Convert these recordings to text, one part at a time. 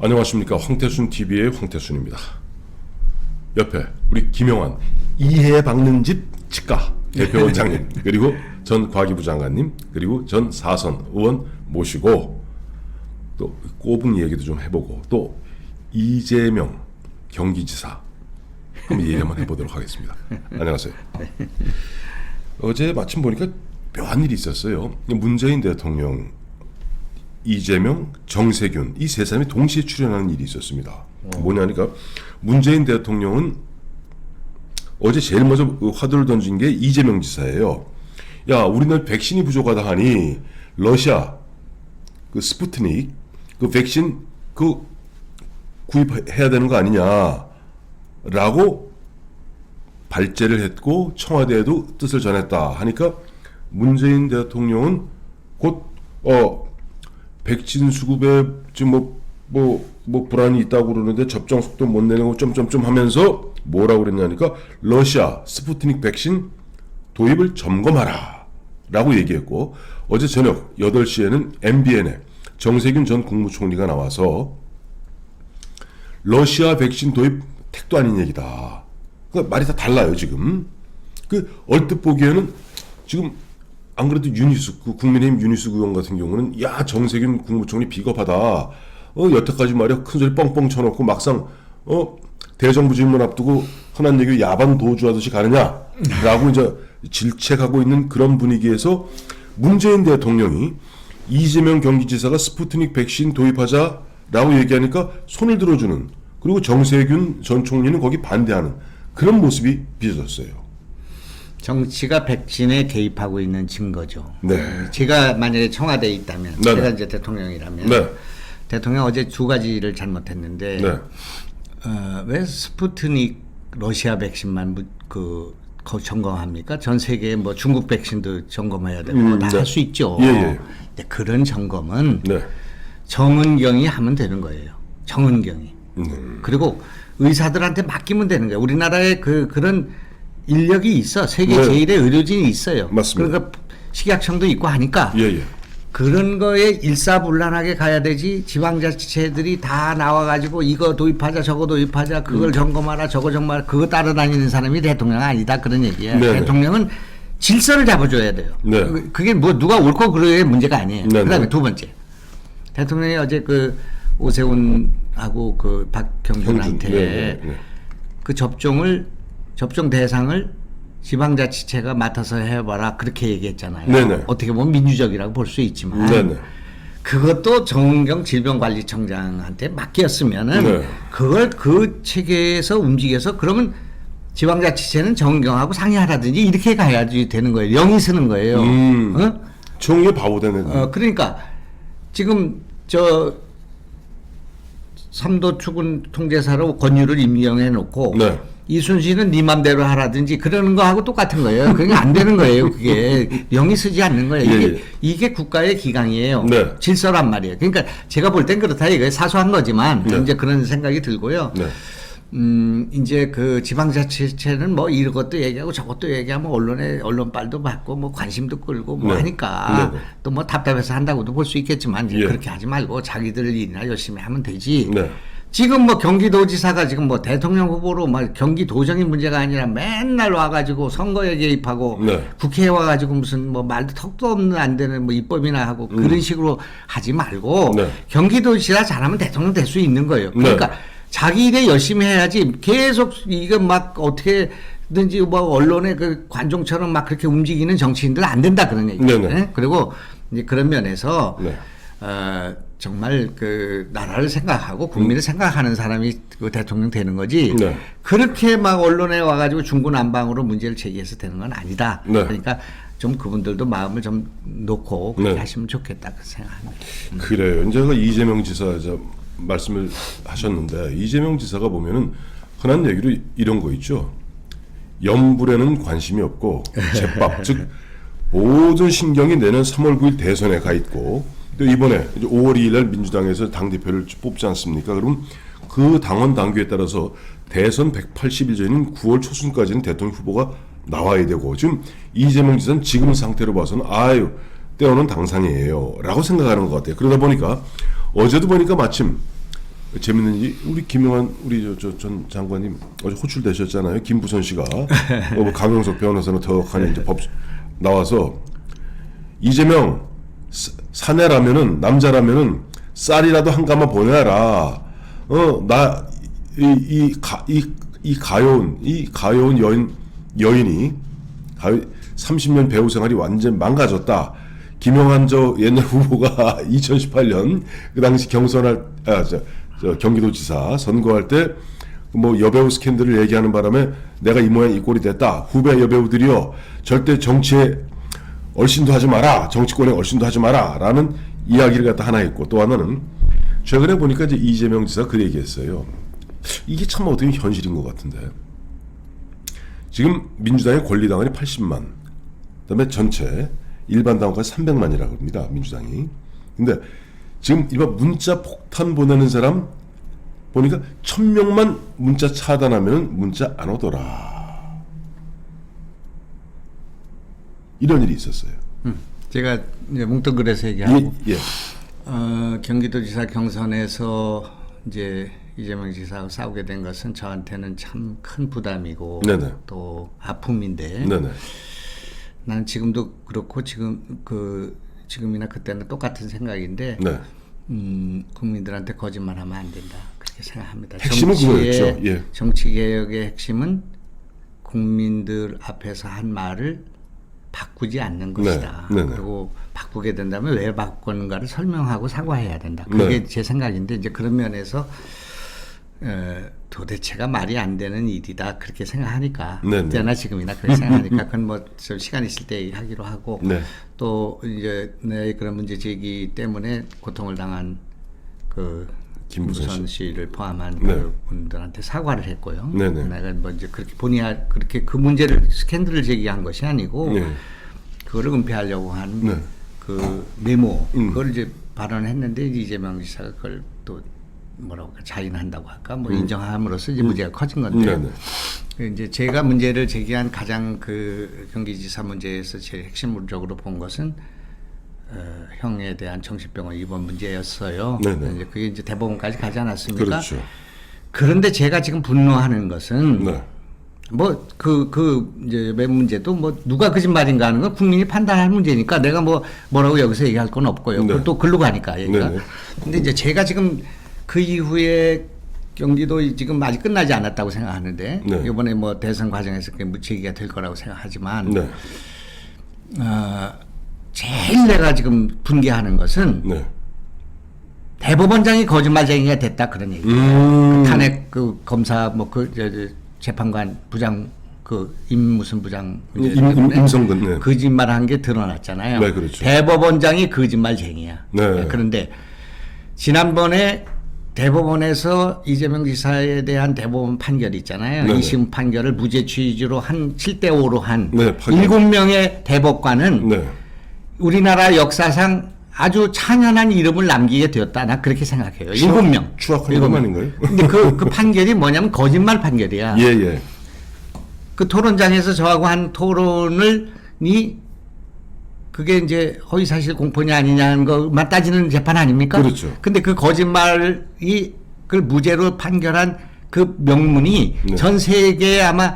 안녕하십니까. 황태순 TV의 황태순입니다. 옆에 우리 김영환 이해 박는 집 치과 대표원장님 그리고 전 과기부 장관님 그리고 전 사선 의원 모시고 또 꼽은 얘기도 좀 해보고 또 이재명 경기지사 한번 얘기 한번 해보도록 하겠습니다. 안녕하세요. 어제 마침 보니까 묘한 일이 있었어요. 문재인 대통령, 이재명, 정세균 이 세 사람이 동시에 출연하는 일이 있었습니다. 뭐냐니까 문재인 대통령은 어제 제일 먼저 화두를 던진 게 이재명 지사예요. 야, 우리는 백신이 부족하다 하니 러시아 그 스푸트닉 그 백신 그 구입해야 되는 거 아니냐라고 발제를 했고 청와대에도 뜻을 전했다 하니까 문재인 대통령은 곧 백신 수급에 지금 뭐 불안이 있다고 그러는데 접종 속도 못 내는 거 점점점 하면서 뭐라고 그랬냐니까 러시아 스푸트닉 백신 도입을 점검하라 라고 얘기했고, 어제 저녁 8시에는 MBN에 정세균 전 국무총리가 나와서 러시아 백신 도입 택도 아닌 얘기다. 그러니까 말이 다 달라요 지금. 그 얼뜻 보기에는 지금 안 그래도 윤희숙 국민의힘 윤희숙 의원 같은 경우는 야, 정세균 국무총리 비겁하다. 여태까지 말이야 큰 소리 뻥뻥 쳐놓고 막상 대정부 질문 앞두고 흔한 얘기 야반 도주하듯이 가느냐라고 이제 질책하고 있는 그런 분위기에서 문재인 대통령이 이재명 경기지사가 스푸트닉 백신 도입하자라고 얘기하니까 손을 들어주는, 그리고 정세균 전 총리는 거기 반대하는 그런 모습이 빚어졌어요. 정치가 백신에 개입하고 있는 증거죠. 네. 제가 만약에 청와대에 있다면, 네네. 제가 이제 대통령이라면, 네. 대통령 어제 2가지를 잘못했는데, 네. 왜 스푸트닉 러시아 백신만 점검합니까? 전 세계 뭐 중국 백신도 점검해야 되고 다 할 수 있죠. 예. 근데 그런 점검은 네. 정은경이 하면 되는 거예요. 정은경이. 그리고 의사들한테 맡기면 되는 거예요. 우리나라에 그런 인력이 있어. 세계 네. 제1의 의료진이 있어요. 맞습니다. 그러니까 식약청도 있고 하니까 예. 그런 거에 일사불란하게 가야 되지. 지방자치체들이 다 나와가지고 이거 도입하자 저거 도입하자 그걸 점검하라 저거 정말 그거 따라다니는 사람이 대통령 아니다 그런 얘기예요. 네네. 대통령은 질서를 잡아줘야 돼요. 네. 그게 뭐 누가 옳고 그르의 문제가 아니에요. 네네. 그다음에 두 번째, 대통령이 어제 그 오세훈하고 그 박경준한테 네. 그 접종 대상을 지방자치체가 맡아서 해봐라 그렇게 얘기했잖아요. 네네. 어떻게 보면 민주적이라고 볼 수 있지만 네네. 그것도 정은경 질병관리청장한테 맡겼으면은 네. 그걸 그 체계에서 움직여서 그러면 지방자치체는 정은경하고 상의하라든지 이렇게 가야지 되는 거예요. 영이 쓰는 거예요. 총리 바보 되는. 그러니까 지금 저 삼도 추군 통제사로 권유를 임명해 놓고 네. 이순신은 네 맘대로 하라든지 그러는 거하고 똑같은 거예요. 그게 안 되는 거예요. 그게 영이 쓰지 않는 거예요. 이게 국가의 기강이에요. 네. 질서란 말이에요. 그러니까 제가 볼 땐 그렇다 이거예요. 사소한 거지만 네. 이제 그런 생각이 들고요. 네. 이제 그 지방자치체는 뭐 이것도 얘기하고 저것도 얘기하면 언론빨도 받고 뭐 관심도 끌고 뭐 네. 하니까 네. 또 뭐 답답해서 한다고도 볼 수 있겠지만 이제 예. 그렇게 하지 말고 자기들 일이나 열심히 하면 되지. 네. 지금 뭐 경기도지사가 지금 뭐 대통령 후보로 막 경기도정이 문제가 아니라 맨날 와가지고 선거에 개입하고 네. 국회에 와가지고 무슨 뭐 말도 턱도 없는 안 되는 뭐 입법이나 하고 그런 식으로 하지 말고 네. 경기도지사 잘하면 대통령 될 수 있는 거예요. 그러니까 네. 자기 일에 열심히 해야지 계속 이거 막 어떻게든지 뭐 언론의 그 관종처럼 막 그렇게 움직이는 정치인들 안 된다 그런 얘기예요. 네네. 네? 그리고 이제 그런 면에서 네. 정말 그 나라를 생각하고 국민을 생각하는 사람이 그 대통령 되는 거지. 네. 그렇게 막 언론에 와가지고 중구난방으로 문제를 제기해서 되는 건 아니다. 네. 그러니까 좀 그분들도 마음을 좀 놓고 그렇게 네. 하시면 좋겠다 그 생각합니다. 그래요. 이제 이재명 지사 말씀을 하셨는데, 이재명 지사가 보면은 흔한 얘기로 이런 거 있죠. 염불에는 관심이 없고 제밥 즉 모든 신경이 내년 3월 9일 대선에 가 있고, 또 이번에 이제 5월 2일 날 민주당에서 당 대표를 뽑지 않습니까? 그럼 그 당원 당규에 따라서 대선 180일 전인 9월 초순까지는 대통령 후보가 나와야 되고, 지금 이재명 지사는 지금 상태로 봐서는 때우는 당상이에요 라고 생각하는 것 같아요. 그러다 보니까 어제도 보니까 마침 재밌는 일이 우리 김용환 우리 전 장관님 어제 호출되셨잖아요. 김부선 씨가 뭐 강용석 변호사는 더욱하니 이제 법 나와서 이재명 사내라면은 남자라면은 쌀이라도 한 가마 보내라. 이 가여운 여인이 30년 배우 생활이 완전 망가졌다. 김용환 저 옛날 후보가 2018년 그 당시 경기도지사 선거할 때 뭐 여배우 스캔들을 얘기하는 바람에 내가 이 모양 이 꼴이 됐다. 후배 여배우들이여 절대 정치에 얼씬도 하지 마라. 정치권에 얼씬도 하지 마라. 라는 이야기를 갖다 하나 했고 또 하나는 최근에 보니까 이제 이재명 지사가 그 얘기했어요. 이게 참 어떻게 현실인 것 같은데 지금 민주당의 권리당원이 80만 그다음에 전체 일반 당원까지 300만이라고 합니다. 민주당이. 근데 지금 일반 문자 폭탄 보내는 사람 보니까 1000명만 문자 차단하면 문자 안 오더라. 이런 일이 있었어요. 제가 이제 뭉뚱그려서 얘기하고 예. 경기도지사 경선에서 이제 이재명 지사하고 싸우게 된 것은 저한테는 참 큰 부담이고 네네. 또 아픔인데 네네. 나는 지금도 그렇고 지금이나 그때는 똑같은 생각인데 네. 국민들한테 거짓말하면 안 된다 그렇게 생각합니다. 핵심은 그거였죠. 예. 정치 개혁의 핵심은 국민들 앞에서 한 말을 바꾸지 않는 것이다. 네. 네네. 그리고 바꾸게 된다면 왜 바꾸는가를 설명하고 사과해야 된다. 그게 네. 제 생각인데 이제 그런 면에서 도대체가 말이 안 되는 일이다 그렇게 생각하니까 네네. 그때나 지금이나 그렇게 생각하니까 그건 뭐 좀 시간 있을 때 얘기하기로 하고 네. 또 이제 내 그런 문제 제기 때문에 고통을 당한 그 김부선 씨를 포함한 네. 그 분들한테 사과를 했고요. 네네. 내가 뭐 이제 그렇게 그렇게 그 문제를 스캔들을 제기한 것이 아니고 네. 그거를 은폐하려고 한 네. 그 메모 그걸 이제 발언했는데 이재명 지사가 그걸 또 뭐라고 할까 자인한다고 할까 뭐 인정함으로써 이제 문제가 커진 건데 네네. 이제 제가 문제를 제기한 가장 그 경기지사 문제에서 제일 핵심적으로 본 것은 형에 대한 정신병원 입원 문제였어요. 네네. 이제 그게 이제 대법원까지 가지 않았습니까? 그렇죠. 그런데 제가 지금 분노하는 것은 네. 뭐 이제 매 문제도 뭐 누가 거짓말인가 하는 건 국민이 판단할 문제니까 내가 뭐라고 여기서 얘기할 건 없고요. 네. 또 글로 가니까 얘기가. 네네. 근데 이제 제가 지금 그 이후에 경기도 지금 아직 끝나지 않았다고 생각하는데 네. 이번에 뭐 대선 과정에서 그게 무죄기가 될 거라고 생각하지만 네. 제일 내가 지금 분개하는 것은 네. 대법원장이 거짓말쟁이가 됐다 그런 얘기. 그 탄핵 그 검사 재판관 부장 무슨 부장 임성근. 네. 거짓말한 게 드러났잖아요. 네, 그렇죠. 대법원장이 거짓말쟁이야. 네. 그런데 지난번에 대법원에서 이재명 지사에 대한 대법원 판결이 있잖아요. 네네. 2심 판결을 무죄 취지로 한 7대5로 한 네, 판결. 7명의 대법관은 네. 우리나라 역사상 아주 찬연한 이름을 남기게 되었다. 나 그렇게 생각해요. 7명. 추악한 것 아닌가요? 근데 그 판결이 뭐냐면 거짓말 판결이야. 예. 그 토론장에서 저하고 한 토론이 그게 이제 허위사실 공표냐 아니냐는 것만 따지는 재판 아닙니까? 그렇죠. 근데 그 거짓말이 그걸 무죄로 판결한 그 명문이 네. 전 세계에 아마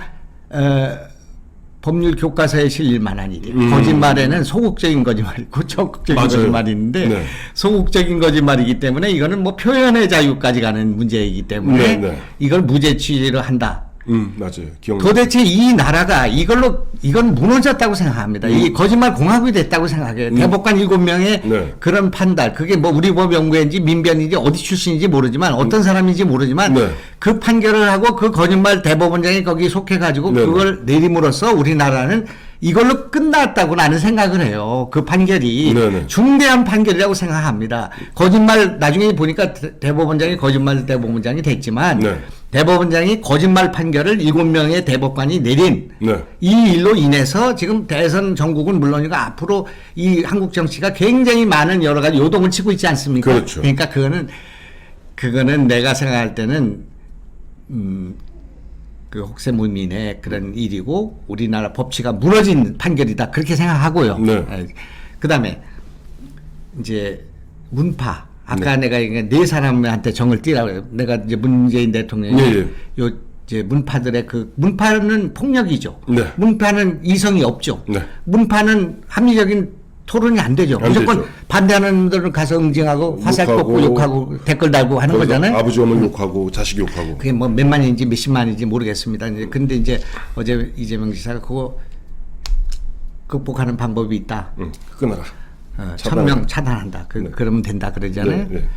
법률 교과서에 실릴 만한 일이에요. 거짓말에는 소극적인 거짓말, 적극적인 맞아요. 거짓말이 있는데 네. 소극적인 거짓말이기 때문에 이거는 뭐 표현의 자유까지 가는 문제이기 때문에 네. 이걸 무죄 취지로 한다. 맞아요. 기억나. 도대체 이 나라가 이건 무너졌다고 생각합니다. 이 거짓말 공화국이 됐다고 생각해요. 대법관 7명의 네. 그런 판단, 그게 뭐 우리 법 연구회인지 민변인지 어디 출신인지 모르지만 어떤 사람인지 모르지만 네. 그 판결을 하고 그 거짓말 대법원장이 거기 속해가지고 네. 그걸 내림으로써 우리나라는 이걸로 끝났다고 나는 생각을 해요. 그 판결이 네네. 중대한 판결이라고 생각합니다. 거짓말 나중에 보니까 대법원장이 거짓말 대법원장이 됐지만 네. 대법원장이 거짓말 판결을 7명의 대법관이 내린 네. 이 일로 인해서 지금 대선 전국은 물론이고 앞으로 이 한국 정치가 굉장히 많은 여러 가지 요동을 치고 있지 않습니까? 그렇죠. 그러니까 그거는 내가 생각할 때는 그 혹세무민의 그런 일이고 우리나라 법치가 무너진 판결이다 그렇게 생각하고요. 네. 그다음에 이제 문파 아까 내가 이게 네 사람한테 정을 띄라고 해요. 내가 이제 문재인 대통령이 요 이제 문파들의 그 문파는 폭력이죠. 네. 문파는 이성이 없죠. 네. 문파는 합리적인 토론이 안 되죠. 안 무조건 되죠. 반대하는 분들은 가서 응징하고 화살 꽂고 욕하고 댓글 달고 하는 거잖아요. 아버지 어머니 욕하고 자식 욕하고. 그게 뭐 몇만인지 몇십만인지 모르겠습니다. 근데 이제 어제 이재명 지사가 그거 극복하는 방법이 있다. 끊어라. 1000명 차단한다. 그러면 된다 그러잖아요. 네.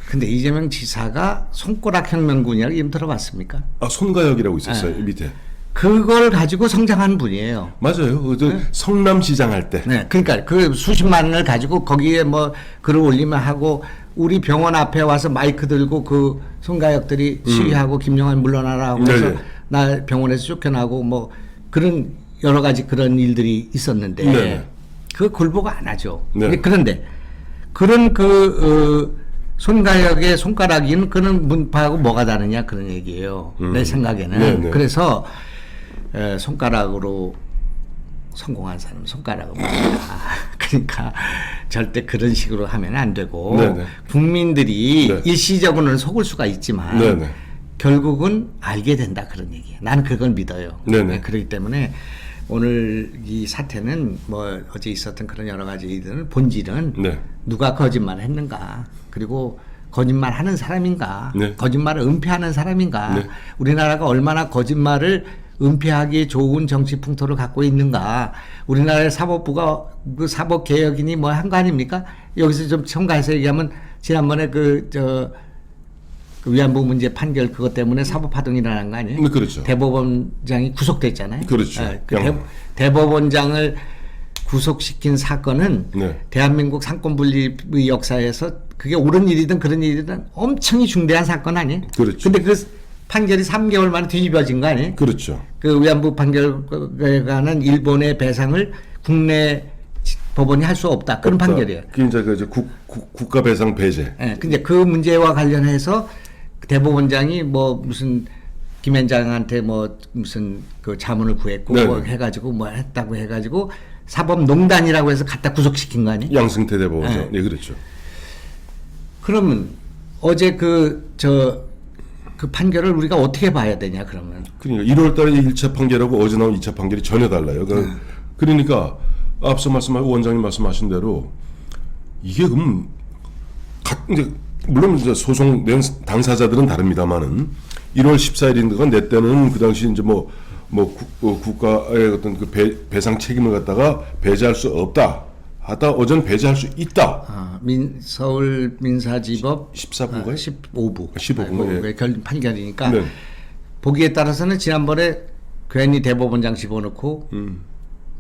근데 이재명 지사가 손가락 혁명군이라고 이름 들어봤습니까? 아 손가역이라고 있었어요 밑에. 그걸 가지고 성장한 분이에요. 맞아요. 성남시장 할 때. 네, 그러니까 그 수십만 원을 가지고 거기에 뭐 글을 올리면 하고 우리 병원 앞에 와서 마이크 들고 그 손가역들이 시위하고 김영환 물러나라 하고 해서 네네. 나 병원에서 쫓겨나고 뭐 그런 여러 가지 그런 일들이 있었는데 네네. 그 굴보고 안 하죠. 네. 그런데 그런 손가역의 손가락인 그런 문파하고 뭐가 다르냐 그런 얘기예요. 내 생각에는. 네네. 그래서 손가락으로 성공한 사람은 손가락으로 먹는다. 그러니까 절대 그런 식으로 하면 안 되고 네네. 국민들이 네. 일시적으로는 속을 수가 있지만 네네. 결국은 알게 된다 그런 얘기예요. 나는 그걸 믿어요. 네네. 그렇기 때문에 오늘 이 사태는 뭐 어제 있었던 그런 여러 가지 일들은 본질은 네. 누가 거짓말을 했는가 그리고 거짓말하는 사람인가 네. 거짓말을 은폐하는 사람인가 네. 우리나라가 얼마나 거짓말을 은폐하기에 좋은 정치 풍토를 갖고 있는가 우리나라의 사법부가 그 사법개혁이니 뭐 한 거 아닙니까? 여기서 좀 첨가해서 얘기하면 지난번에 그 위안부 문제 판결 그것 때문에 사법파동이 일어난 거 아니에요? 네, 그렇죠. 대법원장이 구속됐잖아요. 그렇죠. 대법원장을 구속시킨 사건은 네. 대한민국 상권분립의 역사에서 그게 옳은 일이든 그런 일이든 엄청히 중대한 사건 아니에요? 그렇죠. 근데 그 판결이 3개월 만에 뒤집어진 거 아니에요? 그렇죠. 그 위안부 판결에 관한 일본의 배상을 국내 법원이 할 수 없다. 그런 판결이에요. 그게 이제 국가 배상 배제. 예. 근데 그 문제와 관련해서 대법원장이 뭐 무슨 김현장한테 뭐 무슨 그 자문을 구했고 네네. 뭐 해가지고 뭐 했다고 해가지고 사법농단이라고 해서 갖다 구속시킨 거 아니에요? 양승태 대법원장. 네. 네, 그렇죠. 그러면 어제 그 판결을 우리가 어떻게 봐야 되냐 그러면? 그러니까 1월 달에 1차 판결하고 어제 나온 2차 판결이 전혀 달라요. 그러니까 앞서 원장님 말씀하신 대로 이게 그럼 이제 물론 이제 소송 낸 당사자들은 다릅니다만은 1월 14일인가 내 때는 그 당시 이제 국가의 어떤 그 배상 책임을 갖다가 배제할 수 없다. 하다 어제는 배제할 수 있다. 서울 민사지법 14부인가요? 15부. 15부. 예. 판결이니까 네. 보기에 따라서는 지난번에 괜히 대법원장 집어넣고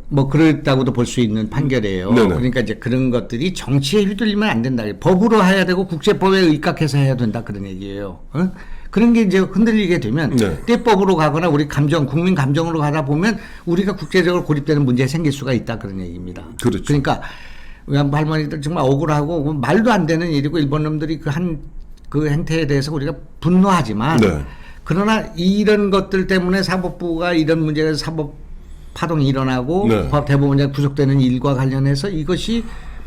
뭐 그랬다고도 볼 수 있는 판결이에요. 네네. 그러니까 이제 그런 것들이 정치에 휘둘리면 안 된다. 법으로 해야 되고 국제법에 입각해서 해야 된다 그런 얘기예요. 어? 그런 게 이제 흔들리게 되면 네. 떼법으로 가거나 우리 국민 감정으로 가다 보면 우리가 국제적으로 고립되는 문제가 생길 수가 있다 그런 얘기입니다. 그렇죠. 그러니까 위안부 할머니들 정말 억울하고 말도 안 되는 일이고 일본 놈들이 그 행태에 대해서 우리가 분노하지만 네. 그러나 이런 것들 때문에 사법부가 이런 문제가 사법 파동이 일어나고 네. 대법원장 구속되는 일과 관련해서 이것이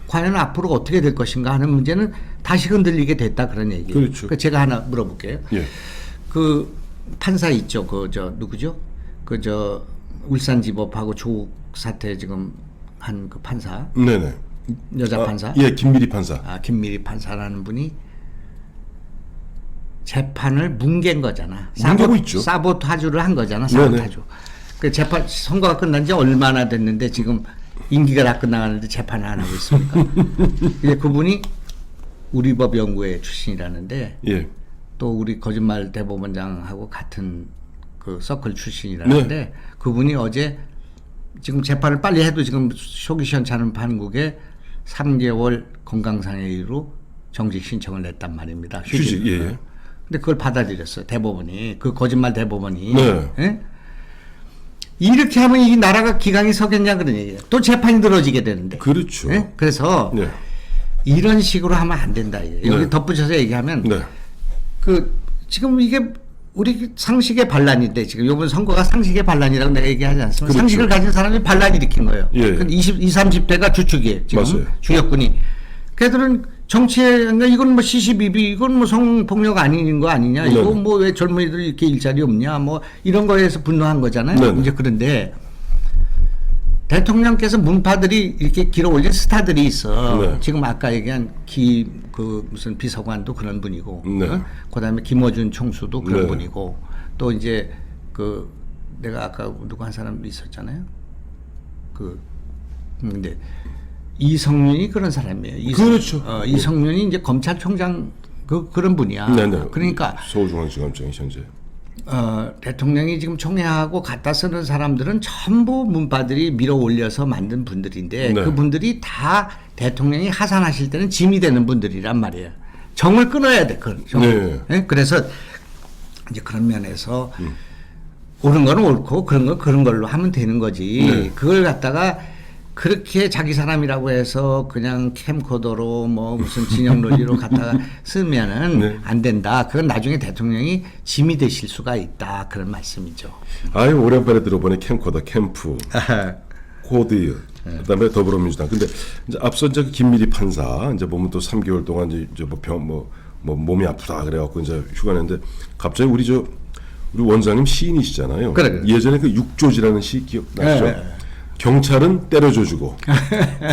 과연 앞으로 어떻게 될 것인가 하는 문제는 다시 흔들리게 됐다 그런 얘기예요. 그렇죠. 그러니까 제가 하나 물어볼게요. 예. 그 판사 있죠. 누구죠? 울산지법하고 조국 사태 지금 한 그 판사. 네네. 여자 판사. 예, 김미리 판사. 김미리 판사라는 분이 재판을 뭉갠 거잖아. 뭉개고 있죠. 사보타주를 한 거잖아. 사보타주. 그 재판 선거가 끝난 지 얼마나 됐는데 지금 임기가 다 끝나가는데 재판을 안 하고 있습니까? 근데 그분이 우리법 연구회 출신이라는데 예. 또 우리 거짓말 대법원장하고 같은 그 서클 출신이라는데 네. 그분이 어제 지금 재판을 빨리 해도 지금 속이 시원찮은 판국에 3개월 건강상의 이유로 정직 신청을 냈단 말입니다. 휴직. 예. 근데 그걸 받아들였어요. 대법원이. 그 거짓말 대법원이. 네. 예? 이렇게 하면 이 나라가 기강이 서겠냐 그런 얘기예요. 또 재판이 늘어지게 되는데. 그렇죠. 예? 그래서 네. 이런 식으로 하면 안 된다. 이게. 여기 네. 덧붙여서 얘기하면 네. 지금 이게 우리 상식의 반란인데 지금 이번 선거가 상식의 반란이라고 내가 얘기하지 않습니까? 그렇죠. 상식을 가진 사람이 반란 일으킨 거예요. 예. 20, 30대가 주축이에요. 지금 맞아요. 주력군이. 걔들은 정치에 그러니까 이건 뭐 시시비비 이건 뭐 성폭력 아닌 거 아니냐 이거 네네. 뭐 왜 젊은이들 이렇게 일자리 없냐 뭐 이런 거에서 분노한 거잖아요. 네네. 이제 그런데 대통령께서 문파들이 이렇게 길어 올린 스타들이 있어. 네. 지금 아까 얘기한 그 무슨 비서관도 그런 분이고, 네. 그다음에 김어준 총수도 그런 네. 분이고, 또 이제 그 내가 아까 누구 한 사람도 있었잖아요. 근데 이성윤이 그런 사람이에요. 그렇죠. 이성윤이 이제 검찰총장 그런 분이야. 네네. 그러니까 서울중앙지검장이 현재. 대통령이 지금 총회하고 갖다 쓰는 사람들은 전부 문파들이 밀어 올려서 만든 분들인데 네. 그분들이 다 대통령이 하산하실 때는 짐이 되는 분들이란 말이에요. 정을 끊어야 돼. 정을. 네. 예? 그래서 이제 그런 면에서 옳은 건 옳고 그런 건 그런 걸로 하면 되는 거지. 네. 그걸 갖다가 그렇게 자기 사람이라고 해서 그냥 캠코더로 뭐 무슨 진영 논리로 갖다가 쓰면은 네. 안 된다. 그건 나중에 대통령이 짐이 되실 수가 있다. 그런 말씀이죠. 아유 오랜만에 들어보네. 캠코더, 캠프, 코드, 그다음에 더불어민주당. 근데 이제 앞서 이제 그 김미리 판사 이제 보면 또 3개월 동안 이제 뭐 몸이 아프다 그래갖고 이제 휴가 냈는데 갑자기 우리 원장님 시인이시잖아요. 그래. 예전에 그 육조지라는 시 기억나시죠? 네. 경찰은 때려줘주고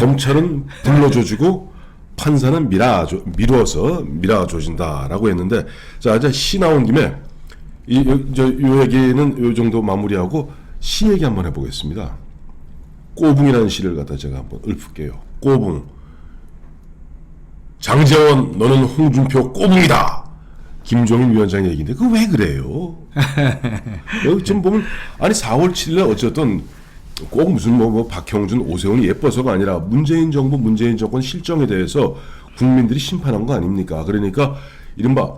검찰은 불러줘주고 판사는 미뤄서 밀어줘진다라고 했는데 자 이제 시 나온 김에 요 얘기는 요 정도 마무리하고 시 얘기 한번 해보겠습니다. 꼬붕이라는 시를 갖다 제가 한번 읊을게요. 꼬붕. 장재원 너는 홍준표 꼬붕이다. 김종인 위원장 얘기인데 그거 왜 그래요? 여기 좀 보면 아니 4월 7일에 어쨌든 꼭 무슨 뭐 박형준, 오세훈이 예뻐서가 아니라 문재인 정부, 문재인 정권 실정에 대해서 국민들이 심판한 거 아닙니까? 그러니까 이른바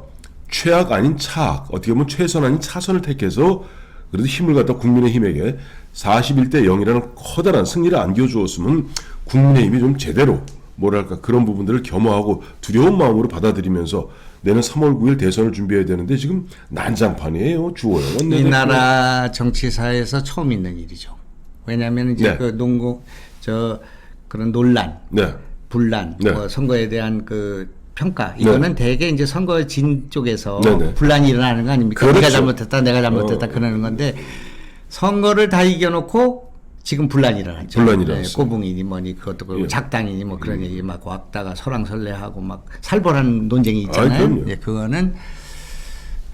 최악 아닌 차악, 어떻게 보면 최선 아닌 차선을 택해서 그래도 힘을 갖다 국민의힘에게 41대 0이라는 커다란 승리를 안겨주었으면 국민의힘이 좀 제대로 뭐랄까 그런 부분들을 겸허하고 두려운 마음으로 받아들이면서 내년 3월 9일 대선을 준비해야 되는데 지금 난장판이에요. 주호영. 이 나라 정치사에서 처음 있는 일이죠. 왜냐하면 이제 네. 그런 논란, 네. 분란, 네. 뭐 선거에 대한 그 평가 이거는 대개 이제 선거진 쪽에서 네네. 분란이 일어나는 거 아닙니까? 그렇죠. 내가 잘못했다, 내가 잘못했다 그러는 건데 선거를 다 이겨놓고 지금 분란이 일어났죠. 분란이 일어났어요. 꼬붕이니 뭐니 그것도 그렇고 예. 작당이니 뭐 그런 얘기 막 왔다가 설왕설래하고 막 살벌한 논쟁이 아이, 있잖아요. 그럼요. 예, 그거는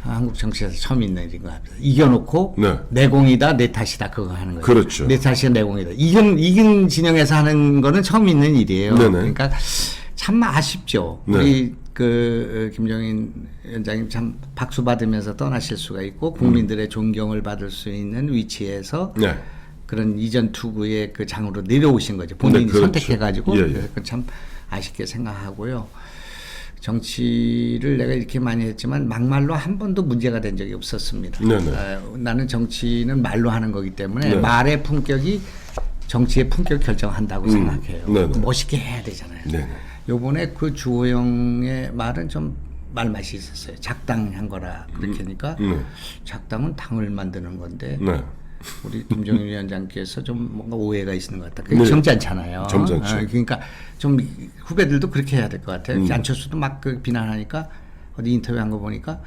한국 정치에서 처음 있는 일인 것 같아요. 이겨놓고 네. 내 공이다, 내 탓이다 그거 하는 거예요. 그렇죠. 내 탓이야, 내 공이다. 이긴 진영에서 하는 거는 처음 있는 일이에요. 네네. 그러니까 참 아쉽죠. 네. 우리 김종인 위원장님 참 박수 받으면서 떠나실 수가 있고 국민들의 존경을 받을 수 있는 위치에서 네. 그런 이전 투구의 그 장으로 내려오신 거죠. 본인이 네, 그렇죠. 선택해가지고 예, 예. 그래서 참 아쉽게 생각하고요. 정치를 내가 이렇게 많이 했지만 막말로 한 번도 문제가 된 적이 없었습니다. 네네. 나는 정치는 말로 하는 거기 때문에 네. 말의 품격이 정치의 품격 결정한다고 생각해요. 네네. 멋있게 해야 되잖아요. 네네. 요번에 그 주호영의 말은 좀 말맛이 있었어요. 작당한 거라 그렇게 하니까 작당은 당을 만드는 건데 네. 우리 김종인 위원장께서 좀 뭔가 오해가 있는 것 같다. 그게 네. 점잖잖아요. 점잖죠. 그러니까 좀 후배들도 그렇게 해야 될 것 같아요. 안철수도 막 그 비난하니까 어디 인터뷰한 거 보니까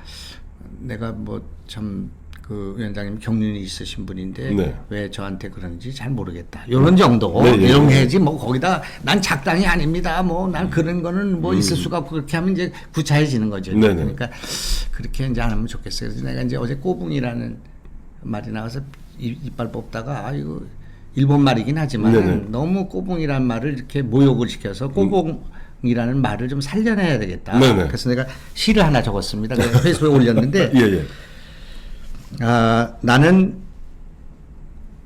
내가 뭐 참 그 위원장님 경륜이 있으신 분인데 네. 왜 저한테 그런지 잘 모르겠다. 이런 정도 네, 예, 이런 예. 해야지 뭐 거기다 난 작당이 아닙니다. 뭐 난 그런 거는 뭐 있을 수가 없고 그렇게 하면 이제 구차해지는 거죠. 네네. 그러니까 그렇게 이제 안 하면 좋겠어요. 그래서 내가 이제 어제 꼬붕이라는 말이 나와서 이빨 뽑다가 이거 일본 말이긴 하지만 네네. 너무 꼬붕이라는 말을 이렇게 모욕을 시켜서 꼬붕이라는 말을 좀 살려내야 되겠다. 네네. 그래서 내가 시를 하나 적었습니다. 그래서 페이스북에 올렸는데 예, 예. 나는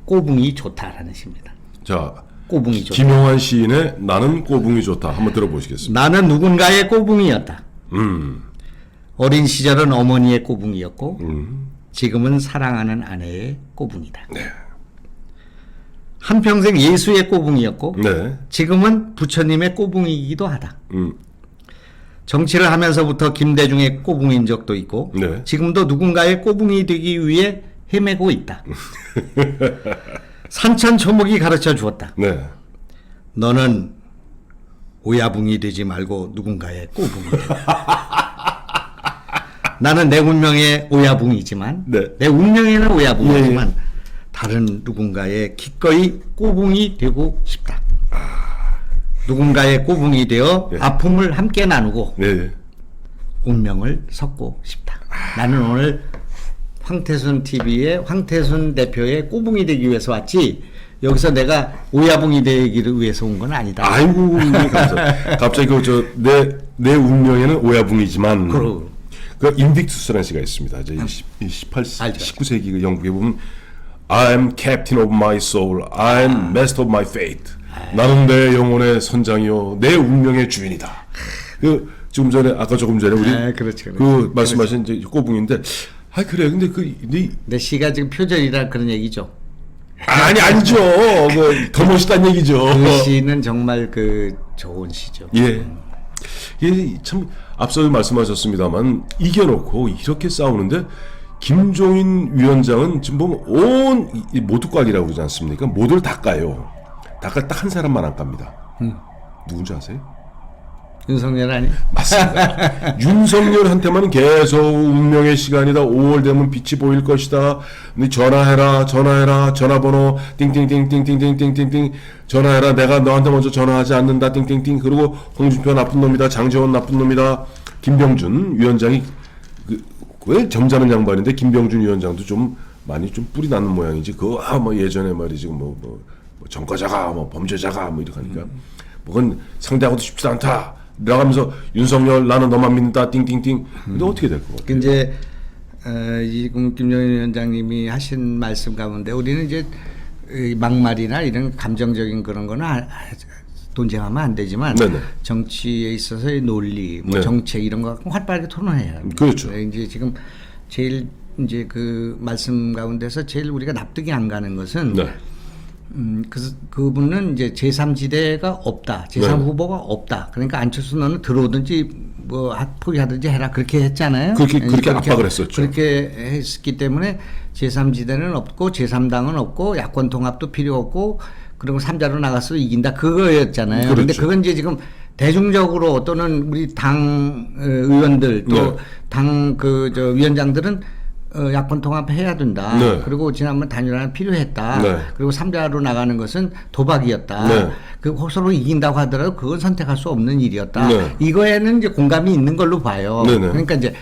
꼬붕이 좋다라는 시입니다. 자, 꼬붕이 좋다. 김용환 시인의 나는 꼬붕이 좋다. 한번 들어보시겠습니다. 나는 누군가의 꼬붕이었다. 음. 어린 시절은 어머니의 꼬붕이었고 지금은 사랑하는 아내의 꼬붕이다. 네. 한평생 예수의 꼬붕이었고 네. 지금은 부처님의 꼬붕이기도 하다. 음. 정치를 하면서부터 김대중의 꼬붕인 적도 있고 네. 지금도 누군가의 꼬붕이 되기 위해 헤매고 있다. 산천초목이 가르쳐 주었다. 네. 너는 오야붕이 되지 말고 누군가의 꼬붕이 되라. 나는 내 운명의 오야붕이지만 네. 내 운명에는 오야붕이지만 다른 누군가의 기꺼이 꼬붕이 되고 싶다. 누군가의 꼬붕이 되어 네. 아픔을 함께 나누고 네. 운명을 섞고 싶다. 나는 오늘 황태순 TV의 황태순 대표의 꼬붕이 되기 위해서 왔지 여기서 내가 오야붕이 되기를 위해서 온 건 아니다. 아이고 감사. 갑자기 내 운명에는 오야붕이지만 그 인빅투스라는 시가 있습니다. 이제 19세기 그 영국에 보면 I'm captain of my soul, I'm master of my fate. 나는 내 영혼의 선장이요, 내 운명의 주인이다. 그 조금 전에 우리 그렇지. 말씀하신 이제 꼬붕인데, 그래. 근데 내 시가 지금 표절이라 그런 얘기죠. 아니죠. 더 멋있다는 얘기죠. 그 시는 정말 그 좋은 시죠. 예. 이게 참 앞서 말씀하셨습니다만 이겨놓고 이렇게 싸우는데 김종인 위원장은 지금 보면 온 모두각이라고 그러지 않습니까? 모두를 다 까요. 딱 한 사람만 안 깝니다. 누군지 아세요? 윤석열 아니? 맞습니다. 윤석열한테만 계속 운명의 시간이다. 5월 되면 빛이 보일 것이다. 네 전화해라. 전화번호 띵띵띵띵띵띵띵띵띵 전화해라. 내가 너한테 먼저 전화하지 않는다. 띵띵띵. 그리고 홍준표 나쁜 놈이다. 장제원 나쁜 놈이다. 김병준 위원장이 왜 점잖은 양반인데 김병준 위원장도 좀 많이 좀 뿌리 나는 모양이지. 뭐 예전에 말이지 뭐 전과자가 뭐 범죄자가 뭐 이렇게 하니까 그건 상대하고도 쉽지 않다. 나가면서 윤석열 나는 너만 믿는다 띵띵띵. 근데 어떻게 될 것 같아요? 이제 지금 김종인 위원장님이 하신 말씀 가운데 우리는 이제 막말이나 이런 감정적인 그런 거는 논쟁하면 안 되지만 네네. 정치에 있어서의 논리, 뭐 네. 정책 이런 거 갖고 활발하게 토론해야 합니다. 그렇죠. 이제 지금 제일 이제 그 말씀 가운데서 제일 우리가 납득이 안 가는 것은 네. 그분은 이제 제3지대가 없다. 제3 네. 후보가 없다. 그러니까 안철수 너는 들어오든지 뭐 포기하든지 해라. 그렇게 했잖아요. 그렇게 압박을 했었죠. 그렇게 했기 때문에 제3지대는 없고 제3당은 없고 야권 통합도 필요 없고 그리고 3자로 나가서 이긴다. 그거였잖아요. 그렇죠. 그런데 그건 이제 지금 대중적으로 또는 우리 당 의원들 또 네. 당 위원장들은 야권 통합해야 된다. 네. 그리고 지난번 단일화는 필요했다. 네. 그리고 3자로 나가는 것은 도박이었다. 네. 그 서로 이긴다고 하더라도 그건 선택할 수 없는 일이었다. 네. 이거에는 이제 공감이 있는 걸로 봐요. 네, 네. 그러니까 이제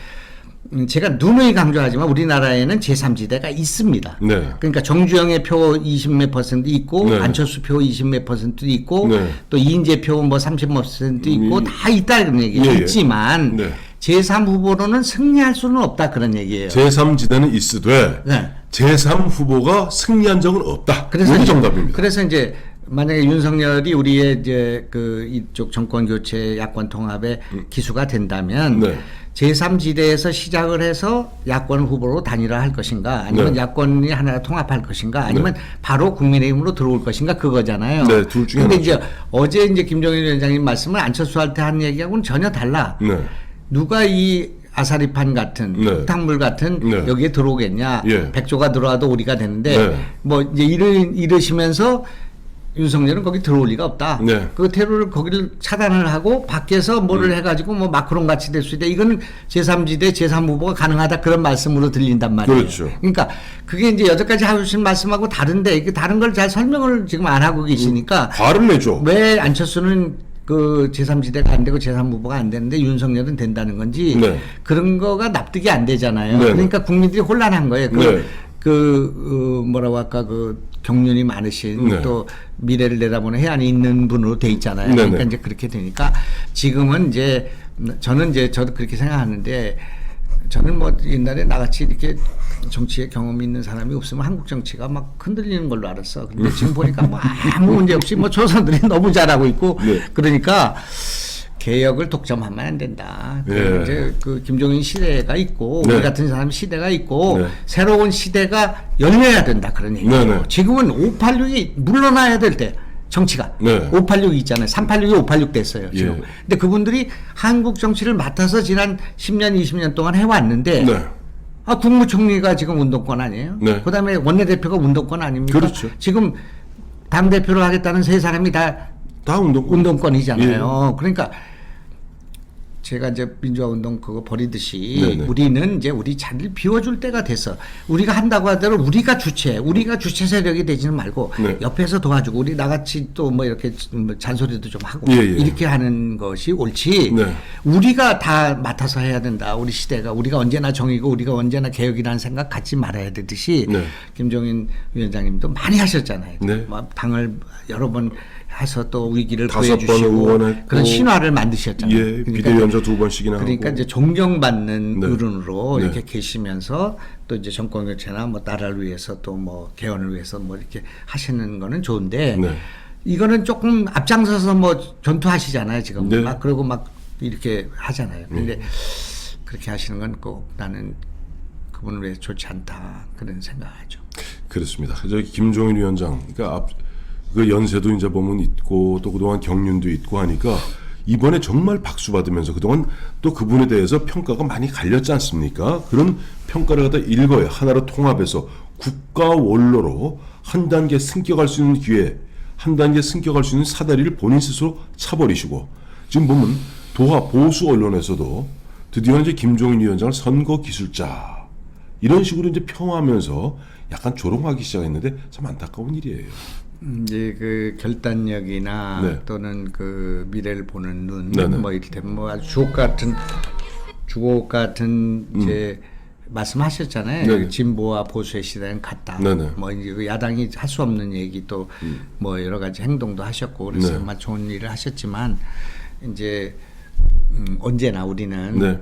제가 누누이 강조하지만 우리나라에는 제3지대가 있습니다. 네. 그러니까 정주영의 표 20몇 % 있고 네. 안철수 표 20몇 % 있고 네. 또 이인재 표 뭐 30몇 % 있고 다 있다 그런 얘기예요. 예, 예. 있지만 네. 제3 후보로는 승리할 수는 없다 그런 얘기예요. 제3지대는 있으되 네. 제3 후보가 승리한 적은 없다. 그래서 이제- 정답입니다. 그래서 이제 만약에 윤석열이 우리의 이제 그 이쪽 정권 교체 야권 통합의 기수가 된다면 네. 제3지대에서 시작을 해서 야권 후보로 단일화할 것인가 아니면 네. 야권이 하나 통합할 것인가 아니면 바로 국민의힘으로 들어올 것인가 그거잖아요. 네, 둘 중에 근데 하나죠. 이제 어제 이제 김종인 위원장님 말씀은 안철수한테 한 얘기하고는 전혀 달라. 네. 누가 이 아사리판 같은 네. 흙탕물 같은 네. 여기에 들어오겠냐. 예. 백조가 들어와도 우리가 되는데 네. 뭐 이제 이러시면서 윤석열은 거기 들어올 리가 없다. 네. 그 테러를 거기를 차단을 하고 밖에서 뭐를 해가지고 뭐 마크롱 같이 될 수 있다. 이거는 제3지대 제3 후보가 가능하다 그런 말씀으로 들린단 말이에요. 그렇죠. 그러니까 그게 이제 여태까지 하신 말씀하고 다른데 이게 다른 걸 잘 설명을 지금 안 하고 계시니까 화를 내죠. 왜 안철수는 그 제3지대가 안 되고 제3 후보가 안 되는데 윤석열은 된다는 건지 네. 그런 거가 납득이 안 되잖아요. 네. 그러니까 국민들이 혼란한 거예요. 네. 뭐라고 할까 경륜이 많으신 네. 또 미래를 내다보는 해안이 있는 분으로 돼 있잖아요. 네, 그러니까 네. 이제 그렇게 되니까 지금은 이제 저도 그렇게 생각하는데 저는 뭐 옛날에 나같이 이렇게 정치에 경험이 있는 사람이 없으면 한국 정치가 막 흔들리는 걸로 알았어. 근데 지금 보니까 뭐 아무 문제 없이 뭐 조선들이 너무 잘하고 있고 네. 그러니까 개혁을 독점하면 안 된다. 네. 이제 그 김종인 시대가 있고 네. 우리 같은 사람 시대가 있고 네. 새로운 시대가 열려야 된다 그런 얘기예요. 네, 네. 지금은 586이 물러나야 될 때. 정치가 네. 586이 있잖아요. 386이 586 됐어요. 지금. 예. 근데 그분들이 한국 정치를 맡아서 지난 10년, 20년 동안 해왔는데 네. 국무총리가 지금 운동권 아니에요? 네. 그다음에 원내대표가 운동권 아닙니까? 그렇죠. 지금 당대표를 하겠다는 세 사람이 다 다 운동권. 운동권이잖아요. 그러니까 제가 이제 민주화 운동 그거 버리듯이 네네. 우리는 이제 우리 자리를 비워줄 때가 됐어. 우리가 한다고 하더라도 우리가 주체 세력이 되지는 말고 네. 옆에서 도와주고 우리 나같이 또 뭐 이렇게 뭐 잔소리도 좀 하고 예, 예. 이렇게 하는 것이 옳지. 네. 우리가 다 맡아서 해야 된다. 우리 시대가 우리가 언제나 정의고 우리가 언제나 개혁이라는 생각 갖지 말아야 되듯이 네. 김종인 위원장님도 많이 하셨잖아요. 네. 막 당을 여러 번 해서 또 위기를 5번 구해주시고 의원했고, 그런 신화를 만드셨잖아요. 예, 비대위원장 2번씩이나 그러니까 하고. 이제 존경받는 네. 어른으로 네. 이렇게 계시면서 또 이제 정권 교체나 뭐 나라를 위해서 또 뭐 개헌을 위해서 뭐 이렇게 하시는 거는 좋은데 네. 이거는 조금 앞장서서 뭐 전투하시잖아요 지금 네. 막 그러고 막 이렇게 하잖아요. 근데 그렇게 하시는 건 꼭 나는 그분을 위해 좋지 않다 그런 생각하죠. 그렇습니다. 저기 김종인 위원장, 그러니까 그 연세도 이제 보면 있고 또 그동안 경륜도 있고 하니까 이번에 정말 박수 받으면서 그동안 또 그분에 대해서 평가가 많이 갈렸지 않습니까? 그런 평가를 갖다 일거에 하나로 통합해서 국가 원로로 한 단계 승격할 수 있는 기회, 한 단계 승격할 수 있는 사다리를 본인 스스로 차버리시고 지금 보면 도하 보수 언론에서도 드디어 이제 김종인 위원장을 선거 기술자 이런 식으로 이제 평하면서 약간 조롱하기 시작했는데 참 안타까운 일이에요. 이제 그 결단력이나 네. 또는 그 미래를 보는 눈, 네네. 뭐 이를테면 뭐 아주 주옥 같은 이제 말씀하셨잖아요. 네네. 진보와 보수의 시대는 같다. 네네. 뭐 이제 그 야당이 할 수 없는 얘기 또 뭐 여러 가지 행동도 하셨고 그래서 네. 정말 좋은 일을 하셨지만 이제 언제나 우리는 네,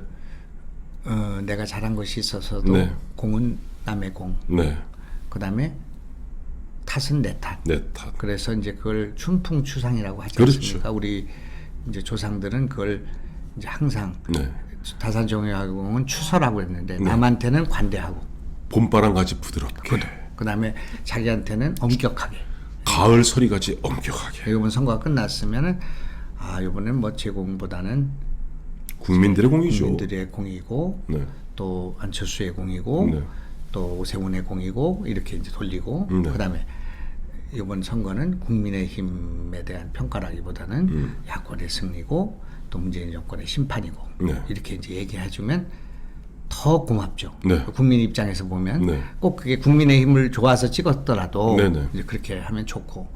내가 잘한 것이 있어서도 네. 공은 남의 공, 네, 그다음에 탓은 내 탓. 네, 다. 그래서 이제 그걸 춘풍추상이라고 하지 그렇죠. 않습니까? 우리 이제 조상들은 그걸 이제 항상 네. 다산정유화공은 추서라고 했는데 네. 남한테는 관대하고 봄바람 같이 부드럽게, 그다음에 자기한테는 엄격하게. 가을 서리 같이 엄격하게. 이번 선거가 끝났으면은 아 이번엔 뭐 제공보다는 국민들의 공이죠. 국민들의 공이고 네, 또 안철수의 공이고 네. 또 오세훈의 공이고 이렇게 이제 돌리고 네. 그다음에 이번 선거는 국민의힘에 대한 평가라기보다는 야권의 승리고 또 문재인 정권의 심판이고 네. 이렇게 이제 얘기해주면 더 고맙죠. 네. 국민 입장에서 보면 네. 꼭 그게 국민의힘을 좋아서 찍었더라도 네, 네. 이제 그렇게 하면 좋고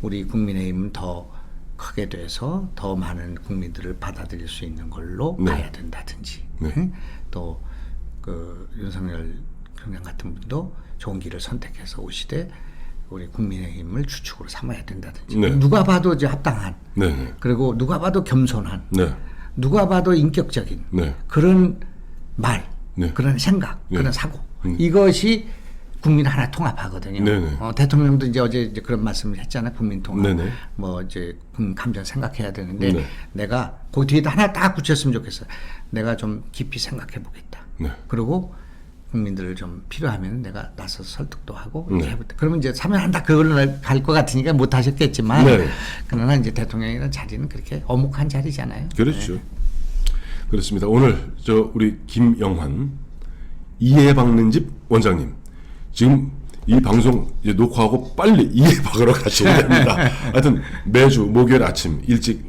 우리 국민의힘은 더 크게 돼서 더 많은 국민들을 받아들일 수 있는 걸로 네. 가야 된다든지 네. 응? 또 그 윤석열 총장 같은 분도 좋은 길을 선택해서 오시되 우리 국민의힘을 주축으로 삼아야 된다든지 네. 누가 봐도 이제 합당한 네, 네, 그리고 누가 봐도 겸손한 네, 누가 봐도 인격적인 네. 그런 말 네. 그런 생각 네. 그런 사고 이것이 국민 하나 통합하거든요. 네네. 대통령도 이제 이제 그런 말씀을 했잖아요. 국민 통합. 네네. 뭐 이제 국민 감정 생각해야 되는데 네. 내가 그 뒤에다 하나 딱 붙였으면 좋겠어요. 내가 좀 깊이 생각해 보겠다. 네. 그리고 국민들을 좀 필요하면 내가 나서서 설득도 하고 네. 이렇게 해보겠다. 그러면 이제 참여한다 그걸로 갈 것 같으니까 못 하셨겠지만 네. 그러나 이제 대통령이라는 자리는 그렇게 어묵한 자리잖아요. 그렇죠. 그렇습니다. 오늘 우리 김영환 이해박는집 원장님 지금 이 방송 이제 녹화하고 빨리 이해박으러 가셔야 됩니다. 하여튼 매주 목요일 아침 일찍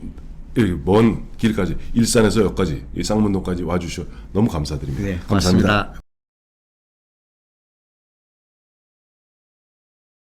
이렇게 먼 길까지 일산에서 여기까지 이 쌍문동까지 와주셔 너무 감사드립니다. 네, 고맙습니다.